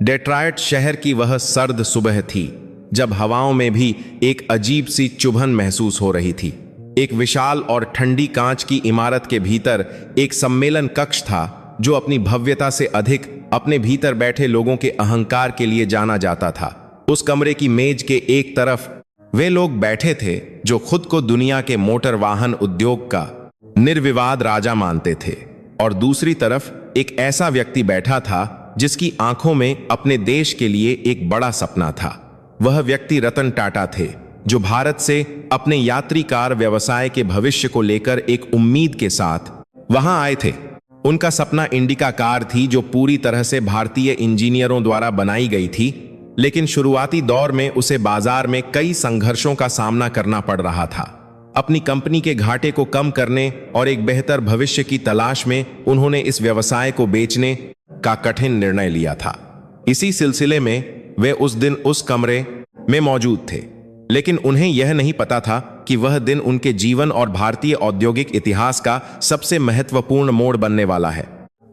Detroit शहर की वह सर्द सुबह थी जब हवाओं में भी एक अजीब सी चुभन महसूस हो रही थी। एक विशाल और ठंडी कांच की इमारत के भीतर एक सम्मेलन कक्ष था जो अपनी भव्यता से अधिक अपने भीतर बैठे लोगों के अहंकार के लिए जाना जाता था। उस कमरे की मेज के एक तरफ वे लोग बैठे थे जो खुद को दुनिया के मोटर वाहन उद्योग का निर्विवाद राजा मानते थे, और दूसरी तरफ एक ऐसा व्यक्ति बैठा था जिसकी आंखों में अपने देश के लिए एक बड़ा सपना था। वह व्यक्ति रतन टाटा थे, जो भारत से अपने यात्री कार व्यवसाय के भविष्य को लेकर एक उम्मीद के साथ वहां आए थे। उनका सपना इंडिका कार थी जो पूरी तरह से भारतीय इंजीनियरों द्वारा बनाई गई थी, लेकिन शुरुआती दौर में उसे बाजार में कई संघर्षों का सामना करना पड़ रहा था। अपनी कंपनी के घाटे को कम करने और एक बेहतर भविष्य की तलाश में उन्होंने इस व्यवसाय को बेचने का कठिन निर्णय लिया था। इसी सिलसिले में वे उस दिन उस कमरे में मौजूद थे, लेकिन उन्हें यह नहीं पता था कि वह दिन उनके जीवन और भारतीय औद्योगिक इतिहास का सबसे महत्वपूर्ण मोड़ बनने वाला है।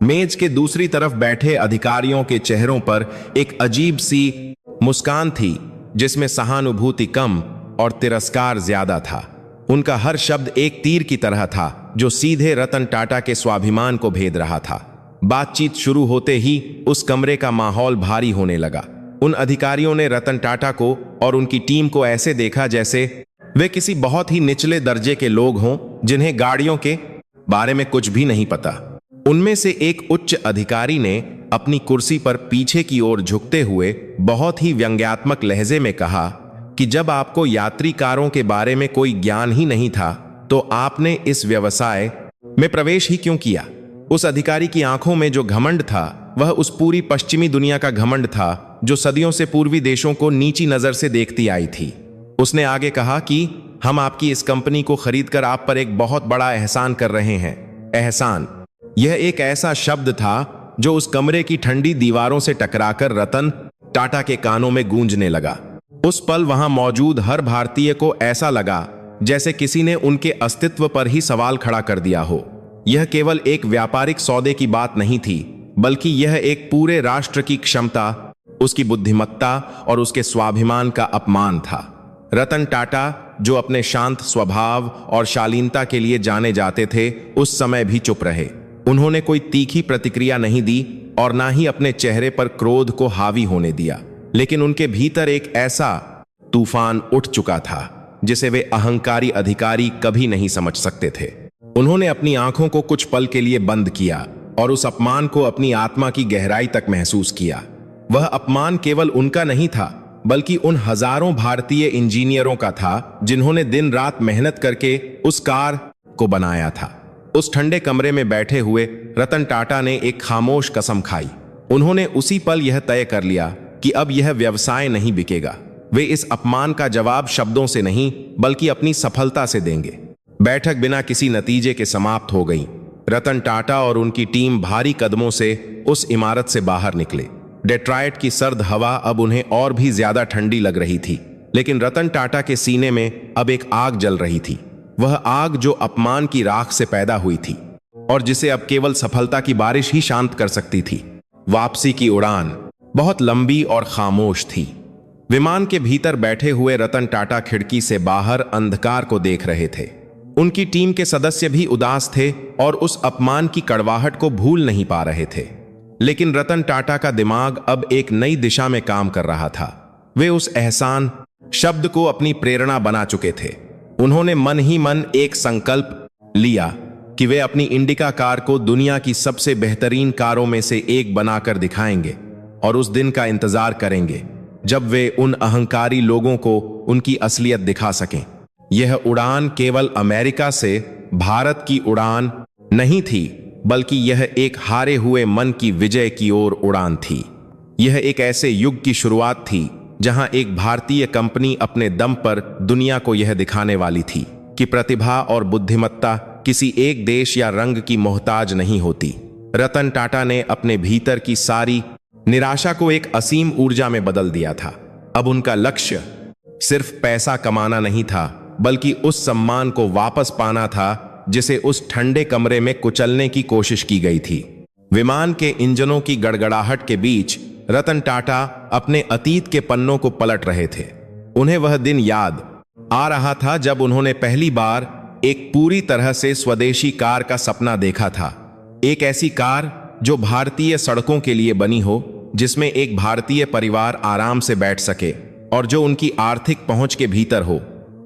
मेज के दूसरी तरफ बैठे अधिकारियों के चेहरों पर एक अजीब सी मुस्कान थी जिसमें सहानुभूति कम और तिरस्कार ज्यादा था। उनका हर शब्द एक तीर की तरह था जो सीधे रतन टाटा के स्वाभिमान को भेद रहा था। बातचीत शुरू होते ही उस कमरे का माहौल भारी होने लगा। उन अधिकारियों ने रतन टाटा को और उनकी टीम को ऐसे देखा जैसे वे किसी बहुत ही निचले दर्जे के लोग हों जिन्हें गाड़ियों के बारे में कुछ भी नहीं पता। उनमें से एक उच्च अधिकारी ने अपनी कुर्सी पर पीछे की ओर झुकते हुए बहुत ही व्यंग्यात्मक लहजे में कहा कि जब आपको यात्री कारों के बारे में कोई ज्ञान ही नहीं था तो आपने इस व्यवसाय में प्रवेश ही क्यों किया। उस अधिकारी की आंखों में जो घमंड था वह उस पूरी पश्चिमी दुनिया का घमंड था जो सदियों से पूर्वी देशों को नीची नजर से देखती आई थी। उसने आगे कहा कि हम आपकी इस कंपनी को खरीदकर आप पर एक बहुत बड़ा एहसान कर रहे हैं। एहसान, यह एक ऐसा शब्द था जो उस कमरे की ठंडी दीवारों से टकराकर रतन टाटा के कानों में गूंजने लगा। उस पल वहां मौजूद हर भारतीय को ऐसा लगा जैसे किसी ने उनके अस्तित्व पर ही सवाल खड़ा कर दिया हो। यह केवल एक व्यापारिक सौदे की बात नहीं थी, बल्कि यह एक पूरे राष्ट्र की क्षमता, उसकी बुद्धिमत्ता और उसके स्वाभिमान का अपमान था। रतन टाटा, जो अपने शांत स्वभाव और शालीनता के लिए जाने जाते थे, उस समय भी चुप रहे। उन्होंने कोई तीखी प्रतिक्रिया नहीं दी और ना ही अपने चेहरे पर क्रोध को हावी होने दिया, लेकिन उनके भीतर एक ऐसा तूफान उठ चुका था जिसे वे अहंकारी अधिकारी कभी नहीं समझ सकते थे। उन्होंने अपनी आंखों को कुछ पल के लिए बंद किया और उस अपमान को अपनी आत्मा की गहराई तक महसूस किया। वह अपमान केवल उनका नहीं था, बल्कि उन हजारों भारतीय इंजीनियरों का था जिन्होंने दिन रात मेहनत करके उस कार को बनाया था। उस ठंडे कमरे में बैठे हुए रतन टाटा ने एक खामोश कसम खाई। उन्होंने उसी पल यह तय कर लिया कि अब यह व्यवसाय नहीं बिकेगा। वे इस अपमान का जवाब शब्दों से नहीं, बल्कि अपनी सफलता से देंगे। बैठक बिना किसी नतीजे के समाप्त हो गई। रतन टाटा और उनकी टीम भारी कदमों से उस इमारत से बाहर निकले। डेट्रॉयट की सर्द हवा अब उन्हें और भी ज्यादा ठंडी लग रही थी, लेकिन रतन टाटा के सीने में अब एक आग जल रही थी। वह आग जो अपमान की राख से पैदा हुई थी और जिसे अब केवल सफलता की बारिश ही शांत कर सकती थी। वापसी की उड़ान बहुत लंबी और खामोश थी। विमान के भीतर बैठे हुए रतन टाटा खिड़की से बाहर अंधकार को देख रहे थे। उनकी टीम के सदस्य भी उदास थे और उस अपमान की कड़वाहट को भूल नहीं पा रहे थे, लेकिन रतन टाटा का दिमाग अब एक नई दिशा में काम कर रहा था। वे उस एहसान शब्द को अपनी प्रेरणा बना चुके थे। उन्होंने मन ही मन एक संकल्प लिया कि वे अपनी इंडिका कार को दुनिया की सबसे बेहतरीन कारों में से एक बनाकर दिखाएंगे और उस दिन का इंतजार करेंगे जब वे उन अहंकारी लोगों को उनकी असलियत दिखा सकें। यह उड़ान केवल अमेरिका से भारत की उड़ान नहीं थी, बल्कि यह एक हारे हुए मन की विजय की ओर उड़ान थी। यह एक ऐसे युग की शुरुआत थी जहां एक भारतीय कंपनी अपने दम पर दुनिया को यह दिखाने वाली थी कि प्रतिभा और बुद्धिमत्ता किसी एक देश या रंग की मोहताज नहीं होती। रतन टाटा ने अपने भीतर की सारी निराशा को एक असीम ऊर्जा में बदल दिया था। अब उनका लक्ष्य सिर्फ पैसा कमाना नहीं था, बल्कि उस सम्मान को वापस पाना था जिसे उस ठंडे कमरे में कुचलने की कोशिश की गई थी। विमान के इंजनों की गड़गड़ाहट के बीच रतन टाटा अपने अतीत के पन्नों को पलट रहे थे। उन्हें वह दिन याद आ रहा था जब उन्होंने पहली बार एक पूरी तरह से स्वदेशी कार का सपना देखा था। एक ऐसी कार जो भारतीय सड़कों के लिए बनी हो, जिसमें एक भारतीय परिवार आराम से बैठ सके और जो उनकी आर्थिक पहुंच के भीतर हो।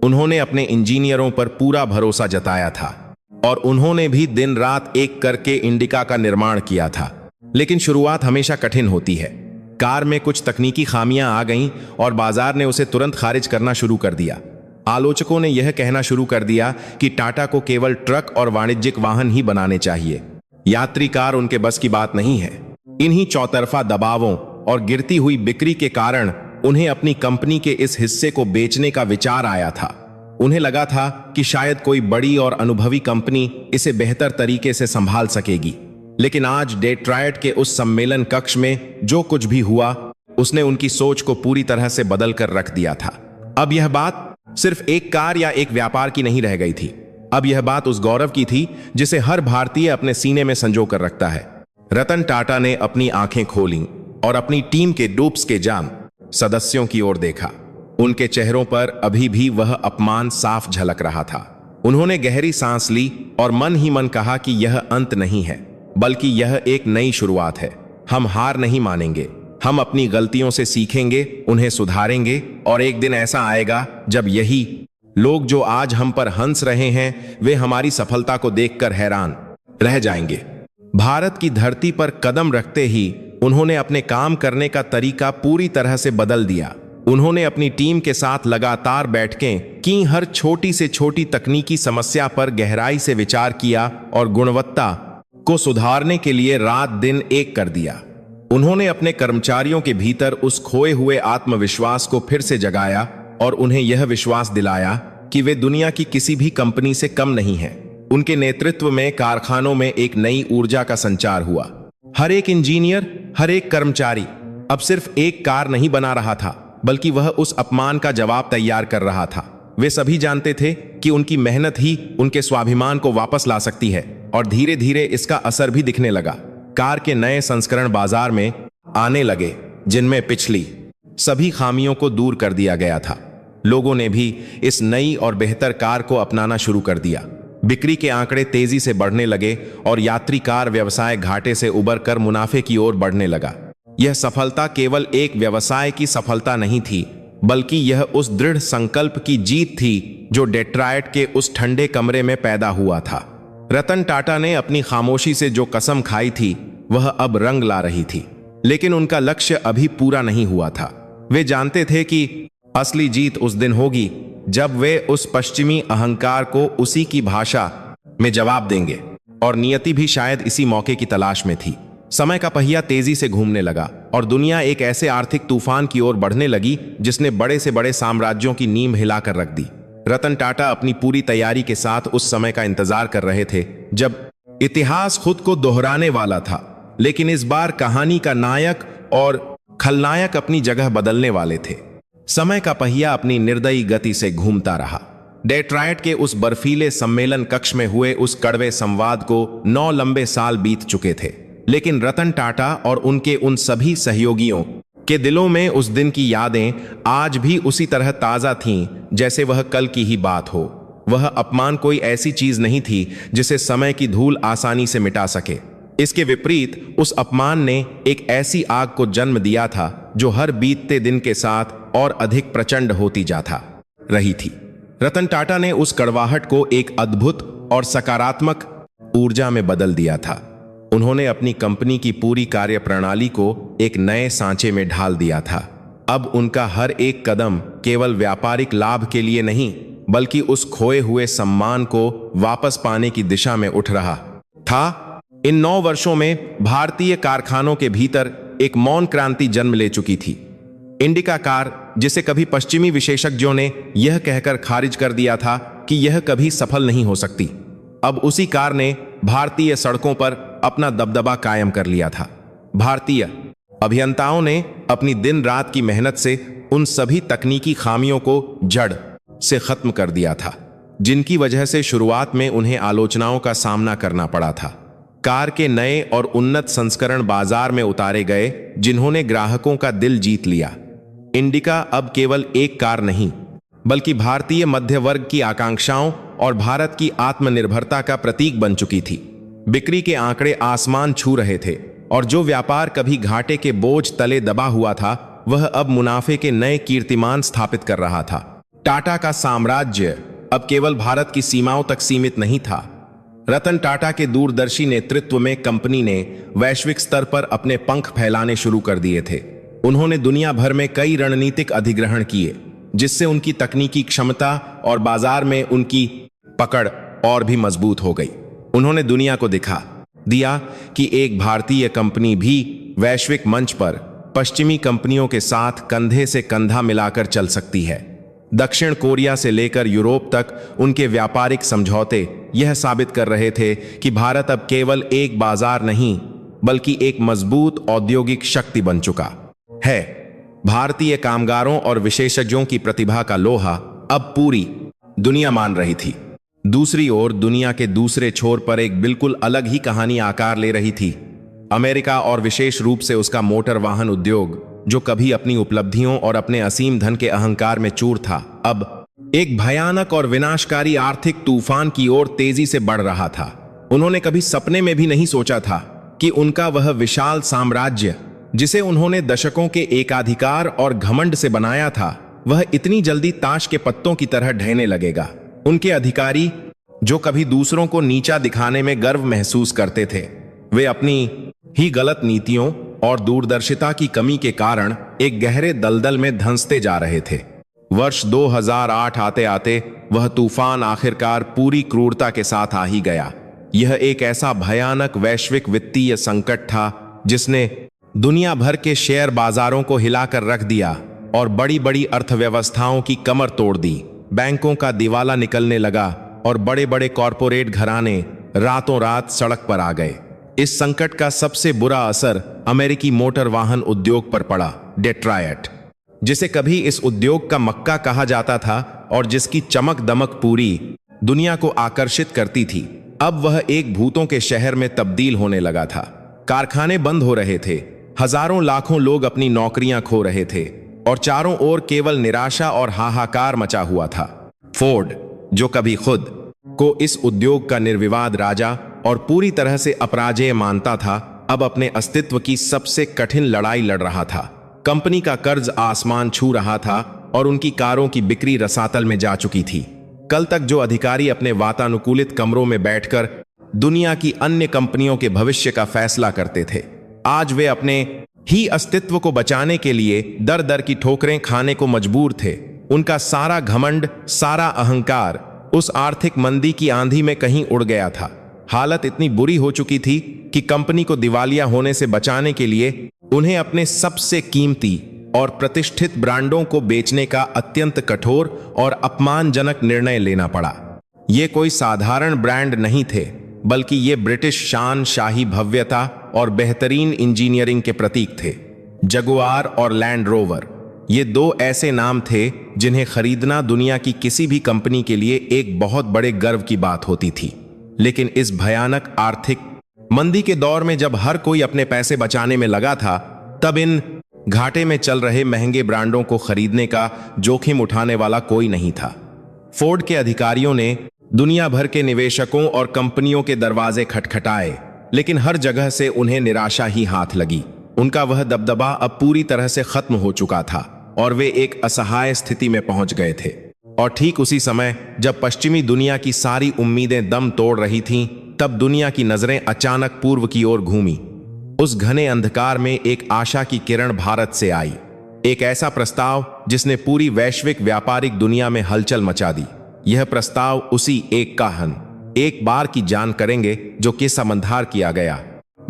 उन्होंने अपने इंजीनियरों पर पूरा भरोसा जताया था और उन्होंने भी दिन रात एक करके इंडिका का निर्माण किया था। लेकिन शुरुआत हमेशा कठिन होती है। कार में कुछ तकनीकी खामियां आ गईं और बाजार ने उसे तुरंत खारिज करना शुरू कर दिया। आलोचकों ने यह कहना शुरू कर दिया कि टाटा को केवल ट्रक और वाणिज्यिक वाहन ही बनाने चाहिए, यात्री कार उनके बस की बात नहीं है। इन्हीं चौतरफा दबावों और गिरती हुई बिक्री के कारण उन्हें अपनी कंपनी के इस हिस्से को बेचने का विचार आया था। उन्हें लगा था कि शायद कोई बड़ी और अनुभवी कंपनी इसे बेहतर तरीके से संभाल सकेगी। लेकिन आज डेट्रॉयट के उस सम्मेलन कक्ष में जो कुछ भी हुआ, उसने उनकी सोच को पूरी तरह से बदल कर रख दिया था। अब यह बात सिर्फ एक कार या एक व्यापार की नहीं रह गई थी। अब यह बात उस गौरव की थी जिसे हर भारतीय अपने सीने में संजो कर रखता है। रतन टाटा ने अपनी आंखें खोलीं और अपनी टीम के डूब्स के जान सदस्यों की ओर देखा। उनके चेहरों पर अभी भी वह अपमान साफ झलक रहा था। उन्होंने गहरी सांस ली और मन ही मन कहा कि यह अंत नहीं है, बल्कि यह एक नई शुरुआत है। हम हार नहीं मानेंगे, हम अपनी गलतियों से सीखेंगे, उन्हें सुधारेंगे और एक दिन ऐसा आएगा जब यही लोग जो आज हम पर हंस रहे हैं, वे हमारी सफलता को देखकर हैरान रह जाएंगे। भारत की धरती पर कदम रखते ही उन्होंने अपने काम करने का तरीका पूरी तरह से बदल दिया। उन्होंने अपनी टीम के साथ लगातार बैठकें की, हर छोटी से छोटी तकनीकी समस्या पर गहराई से विचार किया और गुणवत्ता को सुधारने के लिए रात दिन एक कर दिया। उन्होंने अपने कर्मचारियों के भीतर उस खोए हुए आत्मविश्वास को फिर से जगाया और उन्हें यह विश्वास दिलाया कि वे दुनिया की किसी भी कंपनी से कम नहीं हैं। उनके नेतृत्व में कारखानों में एक नई ऊर्जा का संचार हुआ। हर एक इंजीनियर, हर एक कर्मचारी अब सिर्फ एक कार नहीं बना रहा था, बल्कि वह उस अपमान का जवाब तैयार कर रहा था। वे सभी जानते थे कि उनकी मेहनत ही उनके स्वाभिमान को वापस ला सकती है और धीरे धीरे इसका असर भी दिखने लगा। कार के नए संस्करण बाजार में आने लगे, जिनमें पिछली सभी खामियों को दूर कर दिया गया था। लोगों ने भी इस नई और बेहतर कार को अपनाना शुरू कर दिया। बिक्री के आंकड़े तेजी से बढ़ने लगे और यात्री कार व्यवसाय घाटे से उबरकर मुनाफे की ओर बढ़ने लगा। यह सफलता केवल एक व्यवसाय की सफलता नहीं थी, बल्कि यह उस दृढ़ संकल्प की जीत थी जो डेट्रॉयट के उस ठंडे कमरे में पैदा हुआ था। रतन टाटा ने अपनी खामोशी से जो कसम खाई थी, वह अब रंग ला रही थी। लेकिन उनका लक्ष्य अभी पूरा नहीं हुआ था। वे जानते थे कि असली जीत उस दिन होगी जब वे उस पश्चिमी अहंकार को उसी की भाषा में जवाब देंगे, और नियति भी शायद इसी मौके की तलाश में थी। समय का पहिया तेजी से घूमने लगा और दुनिया एक ऐसे आर्थिक तूफान की ओर बढ़ने लगी जिसने बड़े से बड़े साम्राज्यों की नींव हिलाकर रख दी। रतन टाटा अपनी पूरी तैयारी के साथ उस समय का इंतजार कर रहे थे जब इतिहास खुद को दोहराने वाला था। लेकिन इस बार कहानी का नायक और खलनायक अपनी जगह बदलने वाले थे। समय का पहिया अपनी निर्दयी गति से घूमता रहा। डेट्रॉयट के उस बर्फीले सम्मेलन कक्ष में हुए उस कड़वे संवाद को 9 लंबे साल बीत चुके थे, लेकिन रतन टाटा और उनके उन सभी सहयोगियों के दिलों में उस दिन की यादें आज भी उसी तरह ताजा थीं जैसे वह कल की ही बात हो। वह अपमान कोई ऐसी चीज नहीं थी जिसे समय की धूल आसानी से मिटा सके। इसके विपरीत उस अपमान ने एक ऐसी आग को जन्म दिया था जो हर बीतते दिन के साथ और अधिक प्रचंड होती जाता रही थी। रतन टाटा ने उस कड़वाहट को एक अद्भुत और सकारात्मक ऊर्जा में बदल दिया था। उन्होंने अपनी कंपनी की पूरी कार्यप्रणाली को एक नए सांचे में ढाल दिया था। अब उनका हर एक कदम केवल व्यापारिक लाभ के लिए नहीं, बल्कि उस खोए हुए सम्मान को वापस पाने की दिशा में उठ रहा था। इन 9 वर्षों में भारतीय कारखानों के भीतर एक मौन क्रांति जन्म ले चुकी थी। इंडिका कार, जिसे कभी पश्चिमी विशेषज्ञों ने यह कहकर खारिज कर दिया था कि यह कभी सफल नहीं हो सकती, अब उसी कार ने भारतीय सड़कों पर अपना दबदबा कायम कर लिया था। भारतीय अभियंताओं ने अपनी दिन रात की मेहनत से उन सभी तकनीकी खामियों को जड़ से खत्म कर दिया था, जिनकी वजह से शुरुआत में उन्हें आलोचनाओं का सामना करना पड़ा था। कार के नए और उन्नत संस्करण बाजार में उतारे गए, जिन्होंने ग्राहकों का दिल जीत लिया। इंडिका अब केवल एक कार नहीं, बल्कि भारतीय मध्य वर्ग की आकांक्षाओं और भारत की आत्मनिर्भरता का प्रतीक बन चुकी थी। बिक्री के आंकड़े आसमान छू रहे थे और जो व्यापार कभी घाटे के बोझ तले दबा हुआ था, वह अब मुनाफे के नए कीर्तिमान स्थापित कर रहा था। टाटा का साम्राज्य अब केवल भारत की सीमाओं तक सीमित नहीं था। रतन टाटा के दूरदर्शी नेतृत्व में कंपनी ने वैश्विक स्तर पर अपने पंख फैलाने शुरू कर दिए थे। उन्होंने दुनिया भर में कई रणनीतिक अधिग्रहण किए, जिससे उनकी तकनीकी क्षमता और बाजार में उनकी पकड़ और भी मजबूत हो गई। उन्होंने दुनिया को दिखा दिया कि एक भारतीय कंपनी भी वैश्विक मंच पर पश्चिमी कंपनियों के साथ कंधे से कंधा मिलाकर चल सकती है। दक्षिण कोरिया से लेकर यूरोप तक उनके व्यापारिक समझौते यह साबित कर रहे थे कि भारत अब केवल एक बाजार नहीं, बल्कि एक मजबूत औद्योगिक शक्ति बन चुका है। भारतीय कामगारों और विशेषज्ञों की प्रतिभा का लोहा अब पूरी दुनिया मान रही थी। दूसरी ओर दुनिया के दूसरे छोर पर एक बिल्कुल अलग ही कहानी आकार ले रही थी। अमेरिका, और विशेष रूप से उसका मोटर वाहन उद्योग, जो कभी अपनी उपलब्धियों और अपने असीम धन के अहंकार में चूर था, अब एक भयानक और विनाशकारी आर्थिक तूफान की ओर तेजी से बढ़ रहा था। उन्होंने कभी सपने में भी नहीं सोचा था कि उनका वह विशाल साम्राज्य, जिसे उन्होंने दशकों के एकाधिकार और घमंड से बनाया था, वह इतनी जल्दी ताश के पत्तों की तरह ढहने लगेगा। उनके अधिकारी, जो कभी दूसरों को नीचा दिखाने में गर्व महसूस करते थे, वे अपनी ही गलत नीतियों और दूरदर्शिता की कमी के कारण एक गहरे दलदल में धंसते जा रहे थे। वर्ष 2008 आते आते वह तूफान आखिरकार पूरी क्रूरता के साथ आ ही गया। यह एक ऐसा भयानक वैश्विक वित्तीय संकट था जिसने दुनिया भर के शेयर बाजारों को हिलाकर रख दिया और बड़ी बड़ी अर्थव्यवस्थाओं की कमर तोड़ दी। बैंकों का दिवाला निकलने लगा और बड़े बड़े कॉरपोरेट घराने रातों रात सड़क पर आ गए। इस संकट का सबसे बुरा असर अमेरिकी मोटर वाहन उद्योग पर पड़ा। डेट्रॉयट, जिसे कभी इस उद्योग का मक्का कहा जाता था और जिसकी चमक दमक पूरी दुनिया को आकर्षित करती थी, अब वह एक भूतों के शहर में तब्दील होने लगा था। कारखाने बंद हो रहे थे, हजारों लाखों लोग अपनी नौकरियां खो रहे थे और चारों ओर केवल निराशा और हाहाकार मचा हुआ था। फोर्ड, जो कभी खुद को इस उद्योग का निर्विवाद राजा और पूरी तरह से अपराजेय मानता था, अब अपने अस्तित्व की सबसे कठिन लड़ाई लड़ रहा था। कंपनी का कर्ज आसमान छू रहा था और उनकी कारों की बिक्री रसातल में जा चुकी थी। कल तक जो अधिकारी अपने वातानुकूलित कमरों में बैठकर दुनिया की अन्य कंपनियों के भविष्य का फैसला करते थे, आज वे अपने ही अस्तित्व को बचाने के लिए दर दर की ठोकरें खाने को मजबूर थे। उनका सारा घमंड, सारा अहंकार उस आर्थिक मंदी की आंधी में कहीं उड़ गया था। हालत इतनी बुरी हो चुकी थी कि कंपनी को दिवालिया होने से बचाने के लिए उन्हें अपने सबसे कीमती और प्रतिष्ठित ब्रांडों को बेचने का अत्यंत कठोर और अपमानजनक निर्णय लेना पड़ा। ये कोई साधारण ब्रांड नहीं थे, बल्कि ये ब्रिटिश शान, शाही भव्यता और बेहतरीन इंजीनियरिंग के प्रतीक थे। जगुआर और लैंड रोवर, ये दो ऐसे नाम थे जिन्हें खरीदना दुनिया की किसी भी कंपनी के लिए एक बहुत बड़े गर्व की बात होती थी। लेकिन इस भयानक आर्थिक मंदी के दौर में जब हर कोई अपने पैसे बचाने में लगा था, तब इन घाटे में चल रहे महंगे ब्रांडों को खरीदने का जोखिम उठाने वाला कोई नहीं था। फोर्ड के अधिकारियों ने दुनिया भर के निवेशकों और कंपनियों के दरवाजे खटखटाए, लेकिन हर जगह से उन्हें निराशा ही हाथ लगी। उनका वह दबदबा अब पूरी तरह से खत्म हो चुका था और वे एक असहाय स्थिति में पहुंच गए थे। और ठीक उसी समय जब पश्चिमी दुनिया की सारी उम्मीदें दम तोड़ रही थीं, तब दुनिया की नजरें अचानक पूर्व की ओर घूमी। उस घने अंधकार में एक आशा की किरण भारत से आई, एक ऐसा प्रस्ताव जिसने पूरी वैश्विक व्यापारिक दुनिया में हलचल मचा दी। यह प्रस्ताव उसी एक का एक बार की जान करेंगे जो कि समंधार किया गया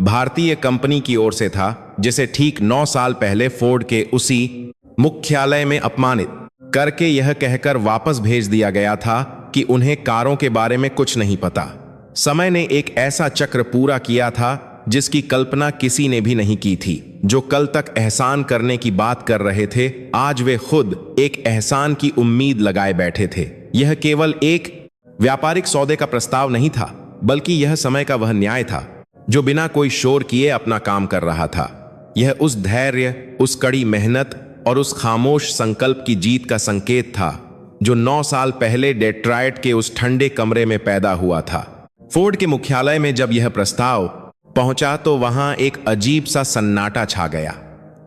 भारतीय कंपनी की ओर से था, जिसे ठीक 9 साल पहले फोर्ड के उसी मुख्यालय में अपमानित करके यह कहकर वापस भेज दिया गया था कि उन्हें कारों के बारे में कुछ नहीं पता। समय ने एक ऐसा चक्र पूरा किया था जिसकी कल्पना किसी ने भी नहीं की थी। जो कल तक एहसान करने की बात कर रहे थे, आज वे खुद एक एहसान की उम्मीद लगाए बैठे थे। यह केवल एक व्यापारिक सौदे का प्रस्ताव नहीं था, बल्कि यह समय का वह न्याय था जो बिना कोई शोर किए अपना काम कर रहा था। यह उस धैर्य, उस कड़ी मेहनत और उस खामोश संकल्प की जीत का संकेत था जो 9 साल पहले डेट्रॉयट के उस ठंडे कमरे में पैदा हुआ था। फोर्ड के मुख्यालय में जब यह प्रस्ताव पहुंचा तो वहां एक अजीब सा सन्नाटा छा गया।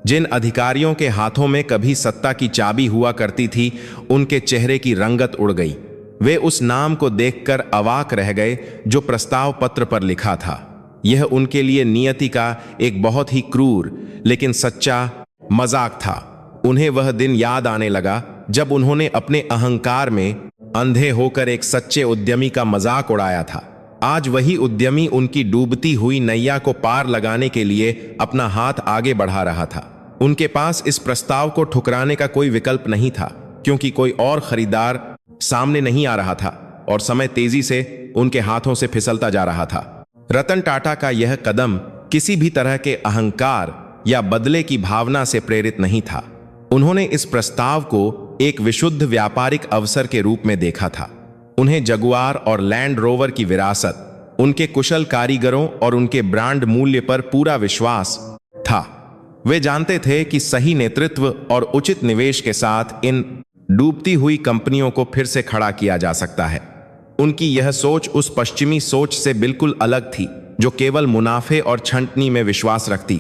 जिन अधिकारियों के हाथों में कभी सत्ता की चाबी हुआ करती थी, उनके चेहरे की रंगत उड़ गई। वे उस नाम को देखकर अवाक रह गए जो प्रस्ताव पत्र पर लिखा था। यह उनके लिए नियति का एक बहुत ही क्रूर लेकिन सच्चा मजाक था। उन्हें वह दिन याद आने लगा जब उन्होंने अपने अहंकार में अंधे होकर एक सच्चे उद्यमी का मजाक उड़ाया था। आज वही उद्यमी उनकी डूबती हुई नैया को पार लगाने के लिए अपना हाथ आगे बढ़ा रहा था। उनके पास इस प्रस्ताव को ठुकराने का कोई विकल्प नहीं था, क्योंकि कोई और खरीदार सामने नहीं आ रहा था और समय तेजी से उनके हाथों से फिसलता जा रहा था। रतन टाटा का यह कदम किसी भी तरह के अहंकार या बदले की भावना से प्रेरित नहीं था। उन्होंने इस प्रस्ताव को एक विशुद्ध व्यापारिक अवसर के रूप में देखा था। उन्हें जगुआर और लैंड रोवर की विरासत, उनके कुशल कारीगरों और उनके ब्रांड मूल्य पर पूरा विश्वास था। वे जानते थे कि सही नेतृत्व और उचित निवेश के साथ इन डूबती हुई कंपनियों को फिर से खड़ा किया जा सकता है। उनकी यह सोच उस पश्चिमी सोच से बिल्कुल अलग थी जो केवल मुनाफे और छंटनी में विश्वास रखती।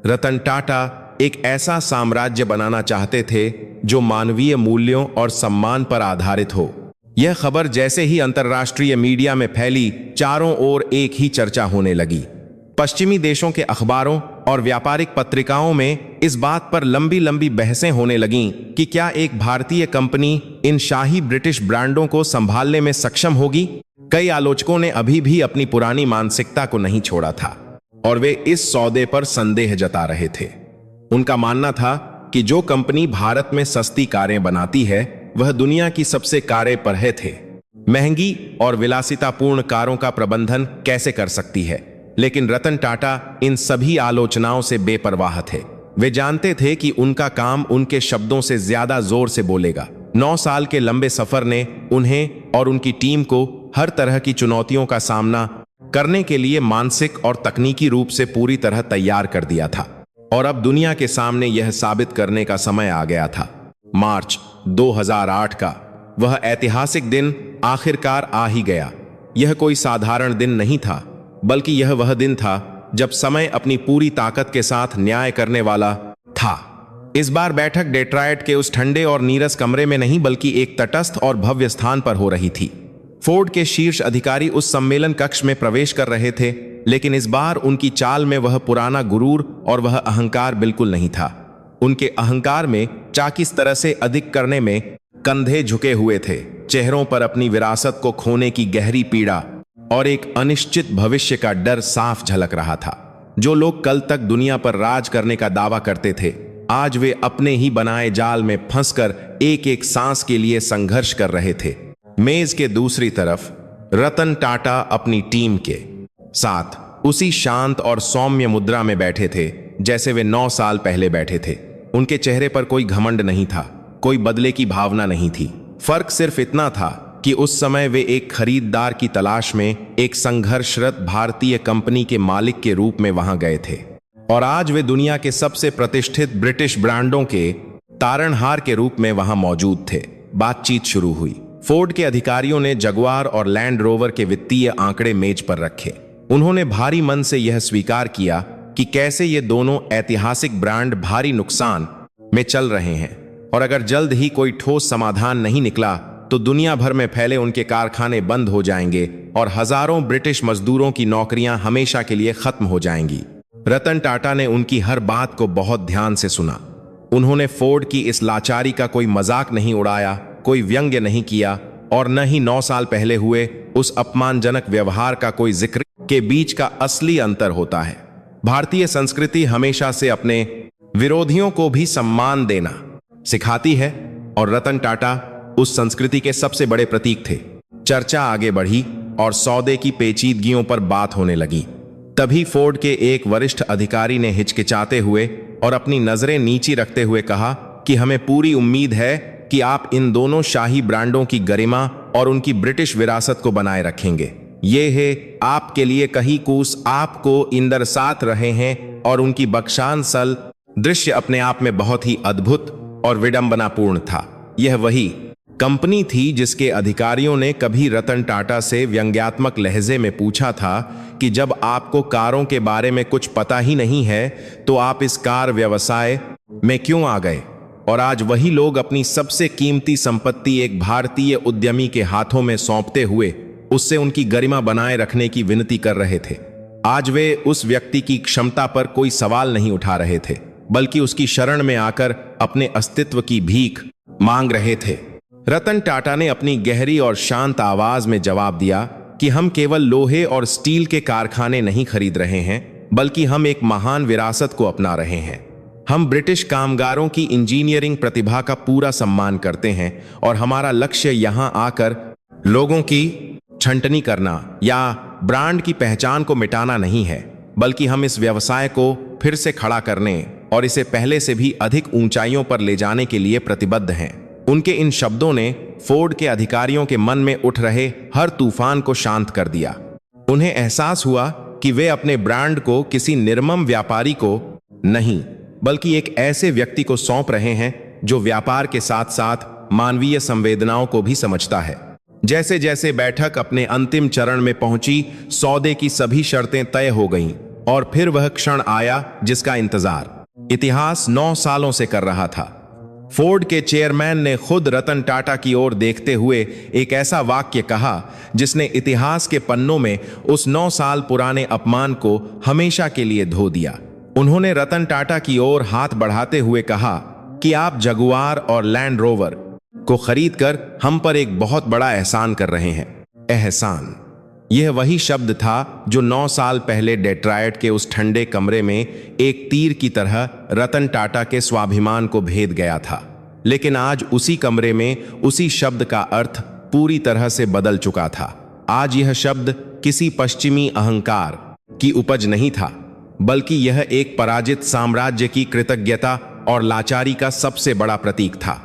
रतन टाटा एक ऐसा साम्राज्य बनाना चाहते थे जो मानवीय मूल्यों और सम्मान पर आधारित हो। यह खबर जैसे ही अंतर्राष्ट्रीय मीडिया में फैली, चारों ओर एक ही चर्चा होने लगी। पश्चिमी देशों के अखबारों और व्यापारिक पत्रिकाओं में इस बात पर लंबी लंबी बहसें होने लगीं कि क्या एक भारतीय कंपनी इन शाही ब्रिटिश ब्रांडों को संभालने में सक्षम होगी। कई आलोचकों ने अभी भी अपनी पुरानी मानसिकता को नहीं छोड़ा था और वे इस सौदे पर संदेह जता रहे थे। उनका मानना था कि जो कंपनी भारत में सस्ती कारें बनाती है वह दुनिया की सबसे कारें परहे थे। महंगी और विलासितापूर्ण कारों का प्रबंधन कैसे कर सकती है। लेकिन रतन टाटा इन सभी आलोचनाओं से बेपरवाह थे। वे जानते थे कि उनका काम उनके शब्दों से ज्यादा जोर से बोलेगा। 9 साल के लंबे सफर ने उन्हें और उनकी टीम को हर तरह की चुनौतियों का सामना करने के लिए मानसिक और तकनीकी रूप से पूरी तरह तैयार कर दिया था और अब दुनिया के सामने यह साबित करने का समय आ गया था। मार्च 2008 का वह ऐतिहासिक दिन आखिरकार आ ही गया। यह कोई साधारण दिन नहीं था, बल्कि यह वह दिन था जब समय अपनी पूरी ताकत के साथ न्याय करने वाला था। इस बार बैठक डेट्रॉयट के उस ठंडे और नीरस कमरे में नहीं, बल्कि एक तटस्थ और भव्य स्थान पर हो रही थी। फोर्ड के शीर्ष अधिकारी उस सम्मेलन कक्ष में प्रवेश कर रहे थे, लेकिन इस बार उनकी चाल में वह पुराना गुरूर और वह अहंकार बिल्कुल नहीं था। उनके अहंकार में चाकिस तरह से अधिक करने में कंधे झुके हुए थे। चेहरों पर अपनी विरासत को खोने की गहरी पीड़ा और एक अनिश्चित भविष्य का डर साफ झलक रहा था। जो लोग कल तक दुनिया पर राज करने का दावा करते थे, आज वे अपने ही बनाए जाल में फंसकर एक एक सांस के लिए संघर्ष कर रहे थे। मेज के दूसरी तरफ रतन टाटा अपनी टीम के साथ उसी शांत और सौम्य मुद्रा में बैठे थे जैसे वे 9 साल पहले बैठे थे। उनके चेहरे पर कोई घमंड नहीं था, कोई बदले की भावना नहीं थी। फर्क सिर्फ इतना था कि उस समय वे एक खरीदार की तलाश में एक संघर्षरत भारतीय कंपनी के मालिक के रूप में वहां गए थे और आज वे दुनिया के सबसे प्रतिष्ठित ब्रिटिश ब्रांडों के तारणहार के रूप में वहां मौजूद थे। बातचीत शुरू हुई। फोर्ड के अधिकारियों ने जगुआर और लैंड रोवर के वित्तीय आंकड़े मेज पर रखे। उन्होंने भारी मन से यह स्वीकार किया कि कैसे ये दोनों ऐतिहासिक ब्रांड भारी नुकसान में चल रहे हैं और अगर जल्द ही कोई ठोस समाधान नहीं निकला तो दुनिया भर में फैले उनके कारखाने बंद हो जाएंगे और हजारों ब्रिटिश मजदूरों की नौकरियां हमेशा के लिए खत्म हो जाएंगी। रतन टाटा ने उनकी हर बात को बहुत ध्यान से सुना। उन्होंने फोर्ड की इस लाचारी का कोई मजाक नहीं उड़ाया, कोई व्यंग्य नहीं किया और न ही 9 साल पहले हुए उस अपमानजनक व्यवहार का कोई जिक्र के बीच का असली अंतर होता है। भारतीय संस्कृति हमेशा से अपने विरोधियों को भी सम्मान देना सिखाती है और रतन टाटा उस संस्कृति के सबसे बड़े प्रतीक थे। चर्चा आगे बढ़ी और सौदे की पेचीदगियों पर बात होने लगी। तभी फोर्ड के एक वरिष्ठ अधिकारी ने हिचकिचाते हुए और अपनी नजरें नीची रखते हुए कहा कि हमें पूरी उम्मीद है कि आप इन दोनों शाही ब्रांडों की गरिमा और उनकी ब्रिटिश विरासत को बनाए रखेंगे। ये है आपके लिए कहीं कूस आपको इंदर साथ रहे हैं। और उनकी बख्शानसल दृश्य अपने आप में बहुत ही अद्भुत और विडंबनापूर्ण था। यह वही कंपनी थी जिसके अधिकारियों ने कभी रतन टाटा से व्यंग्यात्मक लहजे में पूछा था कि जब आपको कारों के बारे में कुछ पता ही नहीं है तो आप इस कार व्यवसाय में क्यों आ गए। और आज वही लोग अपनी सबसे कीमती संपत्ति एक भारतीय उद्यमी के हाथों में सौंपते हुए उससे उनकी गरिमा बनाए रखने की विनती कर रहे थे। आज वे उस व्यक्ति की क्षमता पर कोई सवाल नहीं उठा रहे थे, बल्कि उसकी शरण में आकर अपने अस्तित्व की भीख मांग रहे थे। रतन टाटा ने अपनी गहरी और शांत आवाज में जवाब दिया कि हम केवल लोहे और स्टील के कारखाने नहीं खरीद रहे हैं, बल्कि हम एक महान विरासत को अपना रहे हैं। हम ब्रिटिश कामगारों की इंजीनियरिंग प्रतिभा का पूरा सम्मान करते हैं और हमारा लक्ष्य यहां आकर लोगों की छंटनी करना या ब्रांड की पहचान को मिटाना नहीं है, बल्कि हम इस व्यवसाय को फिर से खड़ा करने और इसे पहले से भी अधिक ऊंचाइयों पर ले जाने के लिए प्रतिबद्ध हैं। उनके इन शब्दों ने फोर्ड के अधिकारियों के मन में उठ रहे हर तूफान को शांत कर दिया। उन्हें एहसास हुआ कि वे अपने ब्रांड को किसी निर्मम व्यापारी को नहीं, बल्कि एक ऐसे व्यक्ति को सौंप रहे हैं जो व्यापार के साथ साथ मानवीय संवेदनाओं को भी समझता है। जैसे जैसे बैठक अपने अंतिम चरण में पहुंची, सौदे की सभी शर्तें तय हो गईं और फिर वह क्षण आया जिसका इंतजार इतिहास 9 सालों से कर रहा था। फोर्ड के चेयरमैन ने खुद रतन टाटा की ओर देखते हुए एक ऐसा वाक्य कहा जिसने इतिहास के पन्नों में उस 9 साल पुराने अपमान को हमेशा के लिए धो दिया। उन्होंने रतन टाटा की ओर हाथ बढ़ाते हुए कहा कि आप जगुआर और लैंड रोवर को खरीदकर हम पर एक बहुत बड़ा एहसान कर रहे हैं। एहसान, यह वही शब्द था जो 9 साल पहले डेट्रॉयट के उस ठंडे कमरे में एक तीर की तरह रतन टाटा के स्वाभिमान को भेद गया था। लेकिन आज उसी कमरे में उसी शब्द का अर्थ पूरी तरह से बदल चुका था। आज यह शब्द किसी पश्चिमी अहंकार की उपज नहीं था, बल्कि यह एक पराजित साम्राज्य की कृतज्ञता और लाचारी का सबसे बड़ा प्रतीक था।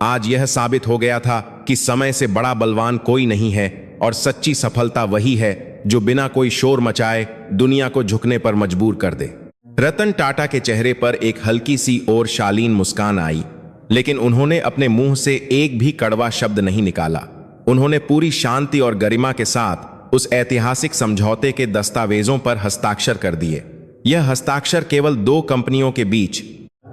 आज यह साबित हो गया था कि समय से बड़ा बलवान कोई नहीं है और सच्ची सफलता वही है जो बिना कोई शोर मचाए दुनिया को झुकने पर मजबूर कर दे। रतन टाटा के चेहरे पर एक हल्की सी और शालीन मुस्कान आई, लेकिन उन्होंने अपने मुंह से एक भी कड़वा शब्द नहीं निकाला। उन्होंने पूरी शांति और गरिमा के साथ उस ऐतिहासिक समझौते के दस्तावेजों पर हस्ताक्षर कर दिए। यह हस्ताक्षर केवल 2 कंपनियों के बीच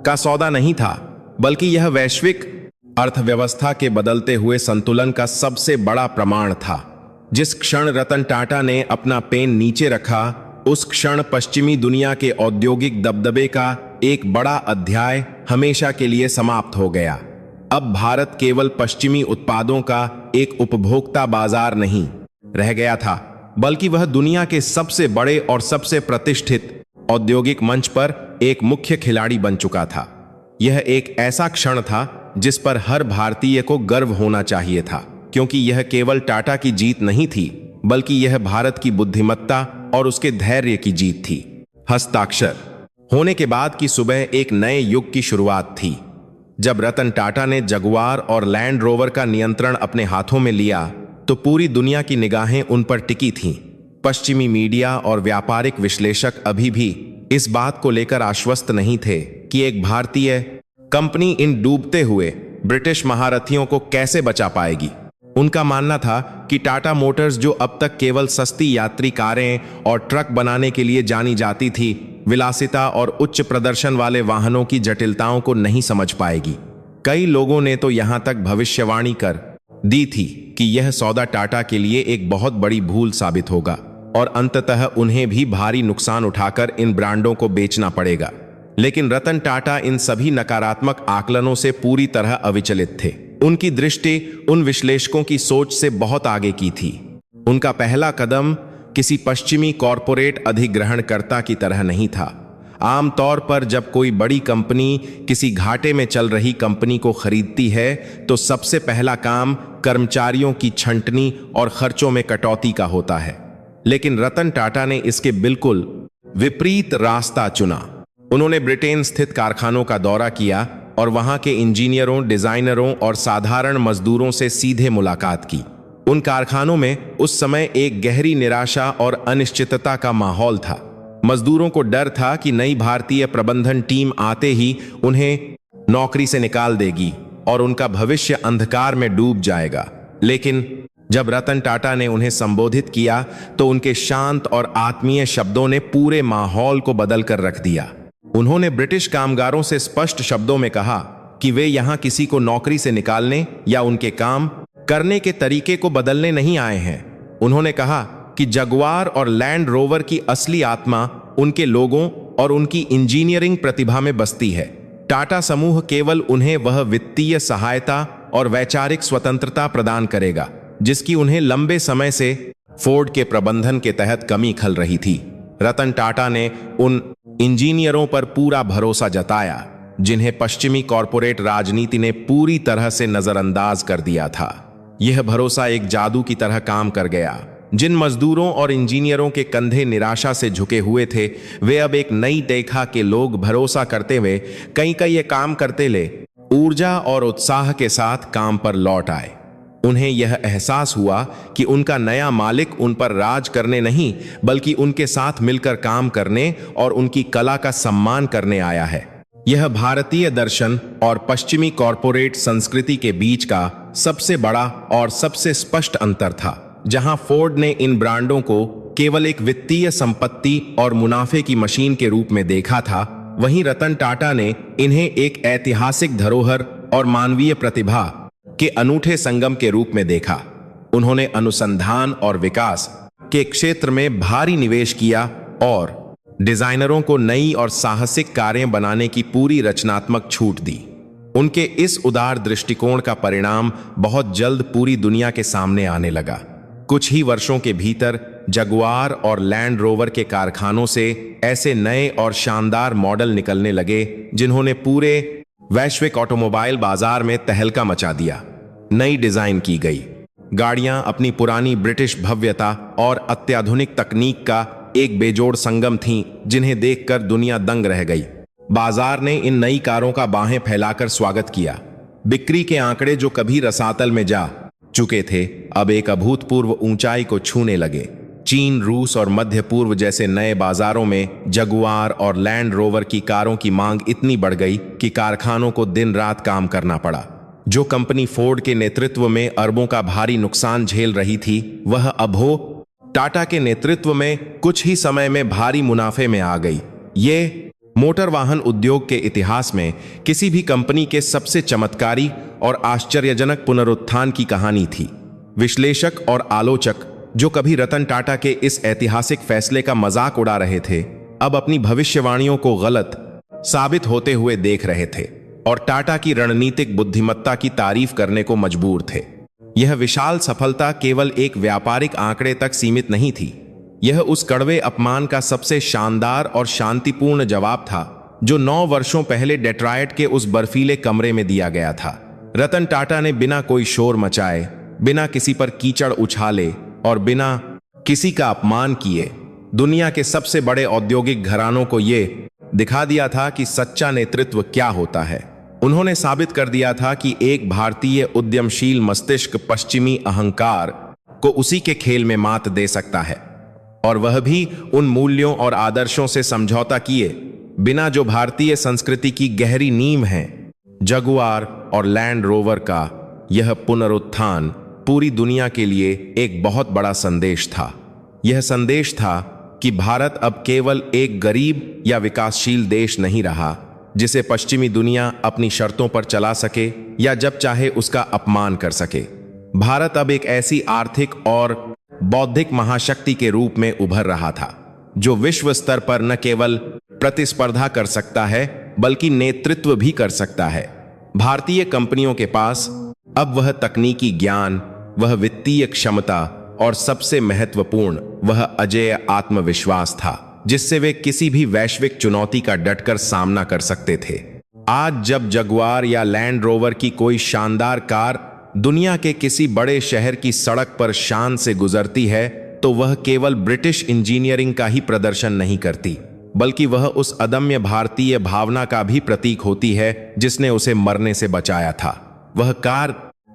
का सौदा नहीं था, बल्कि यह वैश्विक अर्थव्यवस्था के बदलते हुए संतुलन का सबसे बड़ा प्रमाण था। जिस क्षण रतन टाटा ने अपना पेन नीचे रखा, उस क्षण पश्चिमी दुनिया के औद्योगिक दबदबे का एक बड़ा अध्याय हमेशा के लिए समाप्त हो गया। अब भारत केवल पश्चिमी उत्पादों का एक उपभोक्ता बाजार नहीं रह गया था, बल्कि वह दुनिया के सबसे बड़े और सबसे प्रतिष्ठित औद्योगिक मंच पर एक मुख्य खिलाड़ी बन चुका था। यह एक ऐसा क्षण था जिस पर हर भारतीय को गर्व होना चाहिए था, क्योंकि यह केवल टाटा की जीत नहीं थी, बल्कि यह भारत की बुद्धिमत्ता और उसके धैर्य की जीत थी। हस्ताक्षर होने के बाद की सुबह एक नए युग की शुरुआत थी। जब रतन टाटा ने जगुआर और लैंड रोवर का नियंत्रण अपने हाथों में लिया, तो पूरी दुनिया की निगाहें उन पर टिकी थीं। पश्चिमी मीडिया और व्यापारिक विश्लेषक अभी भी इस बात को लेकर आश्वस्त नहीं थे कि एक भारतीय कंपनी इन डूबते हुए ब्रिटिश महारथियों को कैसे बचा पाएगी। उनका मानना था कि टाटा मोटर्स, जो अब तक केवल सस्ती यात्री कारें और ट्रक बनाने के लिए जानी जाती थी, विलासिता और उच्च प्रदर्शन वाले वाहनों की जटिलताओं को नहीं समझ पाएगी। कई लोगों ने तो यहां तक भविष्यवाणी कर दी थी कि यह सौदा टाटा के लिए एक बहुत बड़ी भूल साबित होगा और अंततः उन्हें भी भारी नुकसान उठाकर इन ब्रांडों को बेचना पड़ेगा। लेकिन रतन टाटा इन सभी नकारात्मक आकलनों से पूरी तरह अविचलित थे। उनकी दृष्टि उन विश्लेषकों की सोच से बहुत आगे की थी। उनका पहला कदम किसी पश्चिमी कॉरपोरेट अधिग्रहणकर्ता की तरह नहीं था। आमतौर पर जब कोई बड़ी कंपनी किसी घाटे में चल रही कंपनी को खरीदती है, तो सबसे पहला काम कर्मचारियों की छंटनी और खर्चों में कटौती का होता है। लेकिन रतन टाटा ने इसके बिल्कुल विपरीत रास्ता चुना। उन्होंने ब्रिटेन स्थित कारखानों का दौरा किया और वहां के इंजीनियरों, डिजाइनरों और साधारण मजदूरों से सीधे मुलाकात की। उन कारखानों में उस समय एक गहरी निराशा और अनिश्चितता का माहौल था। मजदूरों को डर था कि नई भारतीय प्रबंधन टीम आते ही उन्हें नौकरी से निकाल देगी और उनका भविष्य अंधकार में डूब जाएगा। लेकिन जब रतन टाटा ने उन्हें संबोधित किया तो उनके शांत और आत्मीय शब्दों ने पूरे माहौल को बदल कर रख दिया। उन्होंने ब्रिटिश कामगारों से स्पष्ट शब्दों में कहा कि वे यहां किसी को नौकरी से निकालने या उनके काम करने के तरीके को बदलने नहीं आए हैं। उन्होंने कहा कि जगुआर और लैंड रोवर की असली आत्मा उनके लोगों और उनकी इंजीनियरिंग प्रतिभा में बसती है। टाटा समूह केवल उन्हें वह वित्तीय सहायता और वैचारिक स्वतंत्रता प्रदान करेगा जिसकी उन्हें लंबे समय से फोर्ड के प्रबंधन के तहत कमी खल रही थी। रतन टाटा ने उन इंजीनियरों पर पूरा भरोसा जताया जिन्हें पश्चिमी कॉरपोरेट राजनीति ने पूरी तरह से नजरअंदाज कर दिया था। यह भरोसा एक जादू की तरह काम कर गया। जिन मजदूरों और इंजीनियरों के कंधे निराशा से झुके हुए थे, वे अब एक नई देखा के लोग भरोसा करते हुए कई ये काम करते ले ऊर्जा और उत्साह के साथ काम पर लौट आए। उन्हें यह एहसास हुआ कि उनका नया मालिक उन पर राज करने नहीं बल्कि उनके साथ मिलकर काम करने और उनकी कला का सम्मान करने आया है। यह भारतीय दर्शन और पश्चिमी कॉरपोरेट संस्कृति के बीच का सबसे बड़ा और सबसे स्पष्ट अंतर था। जहां फोर्ड ने इन ब्रांडों को केवल एक वित्तीय संपत्ति और मुनाफे की मशीन के रूप में देखा था, वहीं रतन टाटा ने इन्हें एक ऐतिहासिक धरोहर और मानवीय प्रतिभा के अनूठे संगम के रूप में देखा। उन्होंने अनुसंधान और विकास के क्षेत्र में भारी निवेश किया और डिजाइनरों को नई और साहसिक कारें बनाने की पूरी रचनात्मक छूट दी। उनके इस उदार दृष्टिकोण का परिणाम बहुत जल्द पूरी दुनिया के सामने आने लगा। कुछ ही वर्षों के भीतर जगुआर और लैंड रोवर के कारखानों से ऐसे नए और शानदार मॉडल निकलने लगे जिन्होंने पूरे वैश्विक ऑटोमोबाइल बाजार में तहलका मचा दिया। नई डिजाइन की गई गाड़ियां अपनी पुरानी ब्रिटिश भव्यता और अत्याधुनिक तकनीक का एक बेजोड़ संगम थीं, जिन्हें देखकर दुनिया दंग रह गई। बाजार ने इन नई कारों का बाहें फैलाकर स्वागत किया। बिक्री के आंकड़े जो कभी रसातल में जा चुके थे, अब एक अभूतपूर्व ऊंचाई को छूने लगे। चीन, रूस और मध्य पूर्व जैसे नए बाजारों में जगुआर और लैंड रोवर की कारों की मांग इतनी बढ़ गई कि कारखानों को दिन रात काम करना पड़ा। जो कंपनी फोर्ड के नेतृत्व में अरबों का भारी नुकसान झेल रही थी, वह अब टाटा के नेतृत्व में कुछ ही समय में भारी मुनाफे में आ गई। ये मोटर वाहन उद्योग के इतिहास में किसी भी कंपनी के सबसे चमत्कारी और आश्चर्यजनक पुनरुत्थान की कहानी थी। विश्लेषक और आलोचक जो कभी रतन टाटा के इस ऐतिहासिक फैसले का मजाक उड़ा रहे थे, अब अपनी भविष्यवाणियों को गलत साबित होते हुए देख रहे थे और टाटा की रणनीतिक बुद्धिमत्ता की तारीफ करने को मजबूर थे। यह विशाल सफलता केवल एक व्यापारिक आंकड़े तक सीमित नहीं थी। यह उस कड़वे अपमान का सबसे शानदार और शांतिपूर्ण जवाब था जो 9 वर्षों पहले डेट्रॉयट के उस बर्फीले कमरे में दिया गया था। रतन टाटा ने बिना कोई शोर मचाए, बिना किसी पर कीचड़ उछाले और बिना किसी का अपमान किए दुनिया के सबसे बड़े औद्योगिक घरानों को यह दिखा दिया था कि सच्चा नेतृत्व क्या होता है। उन्होंने साबित कर दिया था कि एक भारतीय उद्यमशील मस्तिष्क पश्चिमी अहंकार को उसी के खेल में मात दे सकता है, और वह भी उन मूल्यों और आदर्शों से समझौता किए बिना जो भारतीय संस्कृति की गहरी नींव हैं। जगुआर और लैंड रोवर का यह पुनरुत्थान पूरी दुनिया के लिए एक बहुत बड़ा संदेश था। यह संदेश था कि भारत अब केवल एक गरीब या विकासशील देश नहीं रहा जिसे पश्चिमी दुनिया अपनी शर्तों पर चला सके या जब चाहे उसका अपमान कर सके। भारत अब एक ऐसी आर्थिक और बौद्धिक महाशक्ति के रूप में उभर रहा था जो विश्व स्तर पर न केवल प्रतिस्पर्धा कर सकता है बल्कि नेतृत्व भी कर सकता है। भारतीय कंपनियों के पास अब वह तकनीकी ज्ञान, वह वित्तीय क्षमता और सबसे महत्वपूर्ण वह अजेय आत्मविश्वास था जिससे वे किसी भी वैश्विक चुनौती का डटकर सामना कर सकते थे। आज जब जगुआर या लैंड रोवर की कोई शानदार कार दुनिया के किसी बड़े शहर की सड़क पर शान से गुजरती है, तो वह केवल ब्रिटिश इंजीनियरिंग का ही प्रदर्शन नहीं करती बल्कि वह उस अदम्य भारतीय भावना का भी प्रतीक होती है जिसने उसे मरने से बचाया था। वह कार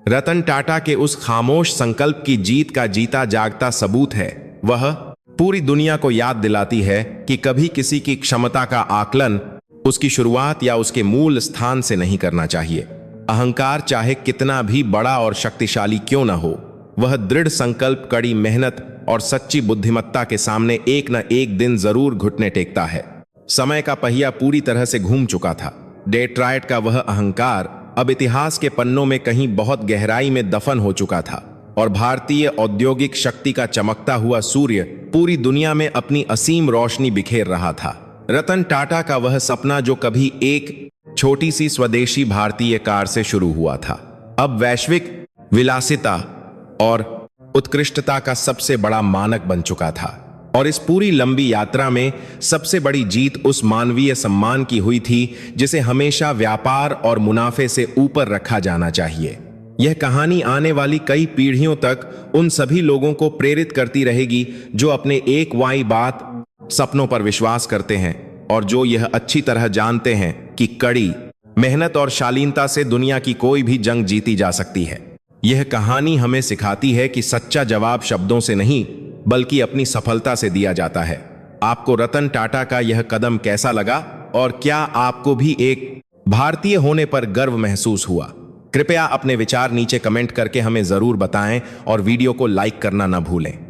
रतन टाटा के उस खामोश संकल्प की जीत का जीता जागता सबूत है। वह पूरी दुनिया को याद दिलाती है कि कभी किसी की क्षमता का आकलन उसकी शुरुआत या उसके मूल स्थान से नहीं करना चाहिए। अहंकार चाहे कितना भी बड़ा और शक्तिशाली क्यों न हो, वह दृढ़ संकल्प, कड़ी मेहनत और सच्ची बुद्धिमत्ता के सामने एक न एक दिन जरूर घुटने टेकता है। समय का पहिया पूरी तरह से घूम चुका था। डेट्रॉयट का वह अहंकार अब इतिहास के पन्नों में कहीं बहुत गहराई में दफन हो चुका था और भारतीय औद्योगिक शक्ति का चमकता हुआ सूर्य पूरी दुनिया में अपनी असीम रोशनी बिखेर रहा था। रतन टाटा का वह सपना जो कभी एक छोटी सी स्वदेशी भारतीय कार से शुरू हुआ था, अब वैश्विक विलासिता और उत्कृष्टता का सबसे बड़ा मानक बन चुका था। और इस पूरी लंबी यात्रा में सबसे बड़ी जीत उस मानवीय सम्मान की हुई थी जिसे हमेशा व्यापार और मुनाफे से ऊपर रखा जाना चाहिए। यह कहानी आने वाली कई पीढ़ियों तक उन सभी लोगों को प्रेरित करती रहेगी जो अपने एक वाई बात सपनों पर विश्वास करते हैं और जो यह अच्छी तरह जानते हैं कि कड़ी मेहनत और शालीनता से दुनिया की कोई भी जंग जीती जा सकती है। यह कहानी हमें सिखाती है कि सच्चा जवाब शब्दों से नहीं बल्कि अपनी सफलता से दिया जाता है। आपको रतन टाटा का यह कदम कैसा लगा और क्या आपको भी एक भारतीय होने पर गर्व महसूस हुआ? कृपया अपने विचार नीचे कमेंट करके हमें जरूर बताएं और वीडियो को लाइक करना न भूलें।